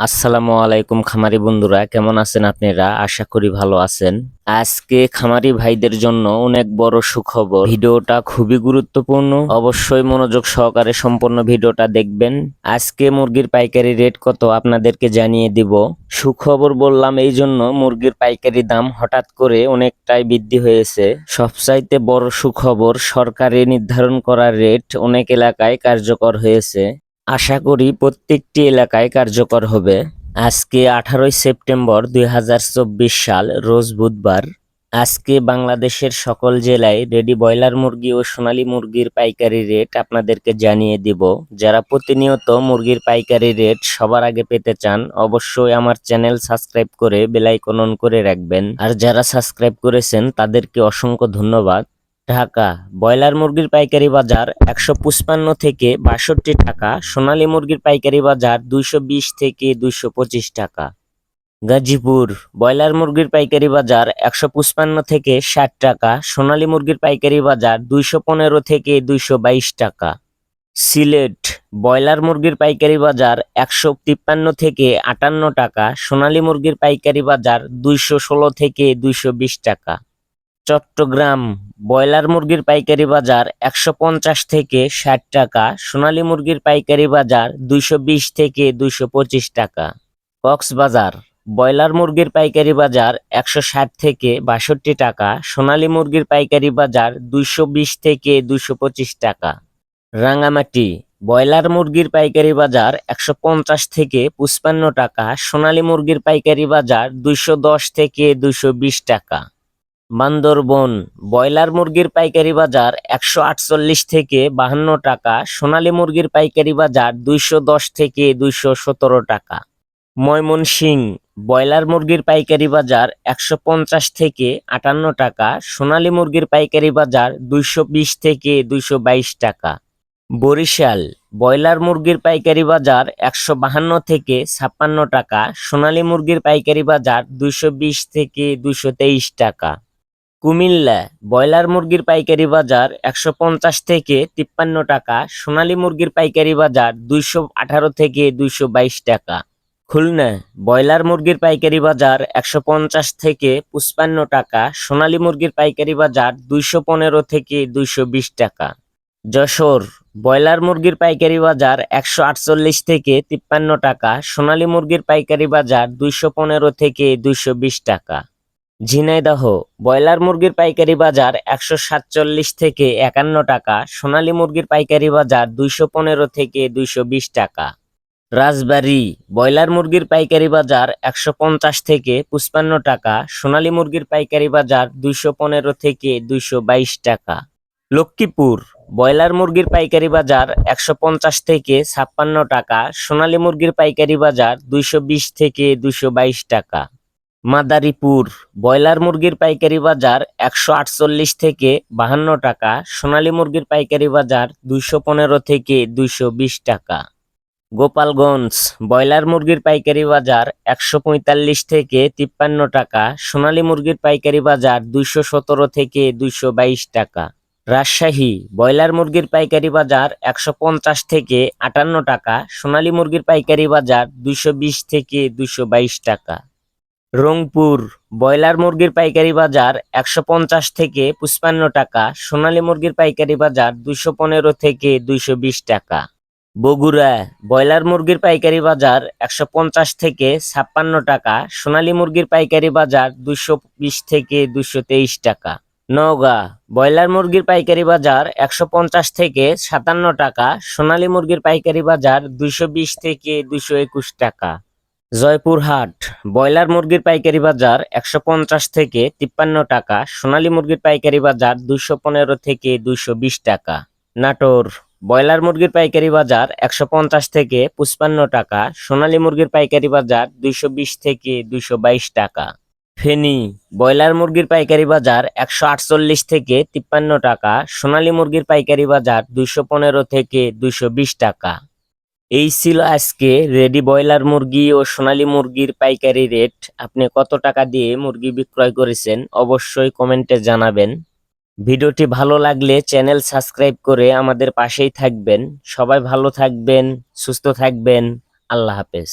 আসসালামু আলাইকুম খামারি বন্ধুরা, কেমন আছেন আপনারা? আশা করি ভালো আছেন। আজকে খামারি ভাইদের জন্য অনেক বড় সুখবর। ভিডিওটা খুবই গুরুত্বপূর্ণ, অবশ্যই মনোযোগ সহকারে সম্পূর্ণ ভিডিওটা দেখবেন। আজকে মুরগির পাইকারি রেট কত আপনাদেরকে জানিয়ে দিব। সুখবর বললাম এই জন্য, মুরগির পাইকারি দাম হঠাৎ করে অনেকটাই বৃদ্ধি হয়েছে। সবচাইতে বড় সুখবর, সরকারি নির্ধারণ করা রেট অনেক এলাকায় কার্যকর হয়েছে। আশা করি প্রত্যেকটি এলাকায় কার্যকর হবে। আজকে 18 সেপ্টেম্বর 2024 সাল, রোজ বুধবার। আজকে বাংলাদেশের সকল জেলায় রেডি ব্রয়লার মুরগি ও সোনালী মুরগির পাইকারি রেট আপনাদেরকে জানিয়ে দিব। যারা প্রতিনিয়ত মুরগির পাইকারি রেট সবার আগে পেতে চান, অবশ্যই আমার চ্যানেল সাবস্ক্রাইব করে বেল আইকন অন করে রাখবেন। আর যারা সাবস্ক্রাইব করেছেন তাদেরকে অসংখ্য ধন্যবাদ। ঢাকা ব্রয়লার মুরগির পাইকারি বাজার 155 থেকে 62 টাকা, সোনালী মুরগির পাইকারি বাজার 220 থেকে 225 টাকা। গাজীপুর ব্রয়লার মুরগির পাইকারি বাজার 155 থেকে 60 টাকা, সোনালী মুরগির পাইকারি বাজার 215 থেকে 222 টাকা। সিলেট ব্রয়লার মুরগির পাইকারি বাজার 153 থেকে 58 টাকা, সোনালী মুরগির পাইকারি বাজার 216 থেকে 220 টাকা। চট্টগ্রাম ব্রয়লার মুরগির পাইকারি বাজার 150 থেকে 60 টাকা, সোনালী মুরগির পাইকারি বাজার 220 থেকে 225 টাকা। কক্সবাজার ব্রয়লার মুরগির পাইকারি বাজার 160 থেকে 62 টাকা, সোনালী মুরগির পাইকারি বাজার 220 থেকে 225 টাকা। রাঙ্গামাটি ব্রয়লার মুরগির পাইকারি বাজার 150 থেকে 55 টাকা, সোনালী মুরগির পাইকারি বাজার 210 থেকে 220 টাকা। বান্দরবন ব্রয়লার মুরগির পাইকারি বাজার 148 থেকে 52 টাকা, সোনালী মুরগির পাইকারি বাজার 210 থেকে 217 টাকা। ময়মনসিংহ ব্রয়লার মুরগির পাইকারি বাজার 150 থেকে 58 টাকা, সোনালী মুরগির পাইকারি বাজার 220 থেকে 222 টাকা। বরিশাল ব্রয়লার মুরগির পাইকারি বাজার 152 থেকে 56 টাকা, সোনালী মুরগির পাইকারি বাজার 220 থেকে 223 টাকা। কুমিল্লা ব্রয়লার মুরগির পাইকারি বাজার 150 থেকে 53 টাকা, সোনালী মুরগির পাইকারি বাজার 218 থেকে 222 টাকা। খুলনা ব্রয়লার মুরগির পাইকারি বাজার 150 থেকে 55 টাকা, সোনালী মুরগির পাইকারি বাজার 215 থেকে 220 টাকা। যশোর ব্রয়লার মুরগির পাইকারি বাজার 148 থেকে 53 টাকা, সোনালী মুরগির পাইকারি বাজার 215 থেকে 220 টাকা। ঝিনাইদহ ব্রয়লার মুরগির পাইকারি বাজার 147 থেকে 51 টাকা, সোনালী মুরগির পাইকারি বাজার 215 থেকে 220 টাকা। রাজবাড়ী ব্রয়লার মুরগির পাইকারি বাজার 150 থেকে 55 টাকা, সোনালী মুরগির পাইকারি বাজার 215 থেকে 222 টাকা। লক্ষ্মীপুর ব্রয়লার মুরগির পাইকারি বাজার 150 থেকে 56 টাকা, সোনালী মুরগির পাইকারি বাজার 220 থেকে 222 টাকা। মাদারীপুর ব্রয়লার মুরগির পাইকারি বাজার 148 থেকে 52 টাকা, সোনালী মুরগির পাইকারি বাজার 215 থেকে 220 টাকা। গোপালগঞ্জ ব্রয়লার মুরগির পাইকারি বাজার 145 থেকে 53 টাকা, সোনালী মুরগির পাইকারি বাজার 217 থেকে 222 টাকা। রাজশাহী ব্রয়লার মুরগির পাইকারি বাজার 150 থেকে 58 টাকা, সোনালী মুরগির পাইকারি বাজার 220 থেকে 222 টাকা। রংপুর ব্রয়লার মুরগির পাইকারি বাজার 150 থেকে 55 টাকা, সোনালী মুরগির পাইকারি বাজার 215 থেকে 220 টাকা। বগুড়া ব্রয়লার মুরগির পাইকারি বাজার 150 থেকে 56 টাকা, সোনালী মুরগির পাইকারি বাজার 220 থেকে 223 টাকা। নওগাঁ ব্রয়লার মুরগির পাইকারি বাজার 150 থেকে 57 টাকা, সোনালী মুরগির পাইকারি বাজার 220 থেকে 221 টাকা। জয়পুরহাট ব্রয়লার মুরগির পাইকারি বাজার 150 থেকে 53 টাকা, সোনালী মুরগির পাইকারি বাজার 215 থেকে 220 টাকা। নাটোর ব্রয়লার মুরগির পাইকারি বাজার 150 থেকে 55 টাকা, সোনালী মুরগির পাইকারি বাজার 220 থেকে 222 টাকা। ফেনী ব্রয়লার মুরগির পাইকারি বাজার 148 থেকে 53 টাকা, সোনালী মুরগির পাইকারি বাজার 215 থেকে 220 টাকা। এই ছিল আজকে রেডি ব্রয়লার মুরগি ও সোনালী মুরগির পাইকারি রেট। আপনি কত টাকা দিয়ে মুরগি বিক্রয় করেছেন অবশ্যই কমেন্টে জানাবেন। ভিডিওটি ভালো লাগলে চ্যানেল সাবস্ক্রাইব করে আমাদের পাশেই থাকবেন। সবাই ভালো থাকবেন, সুস্থ থাকবেন। আল্লাহ হাফেজ।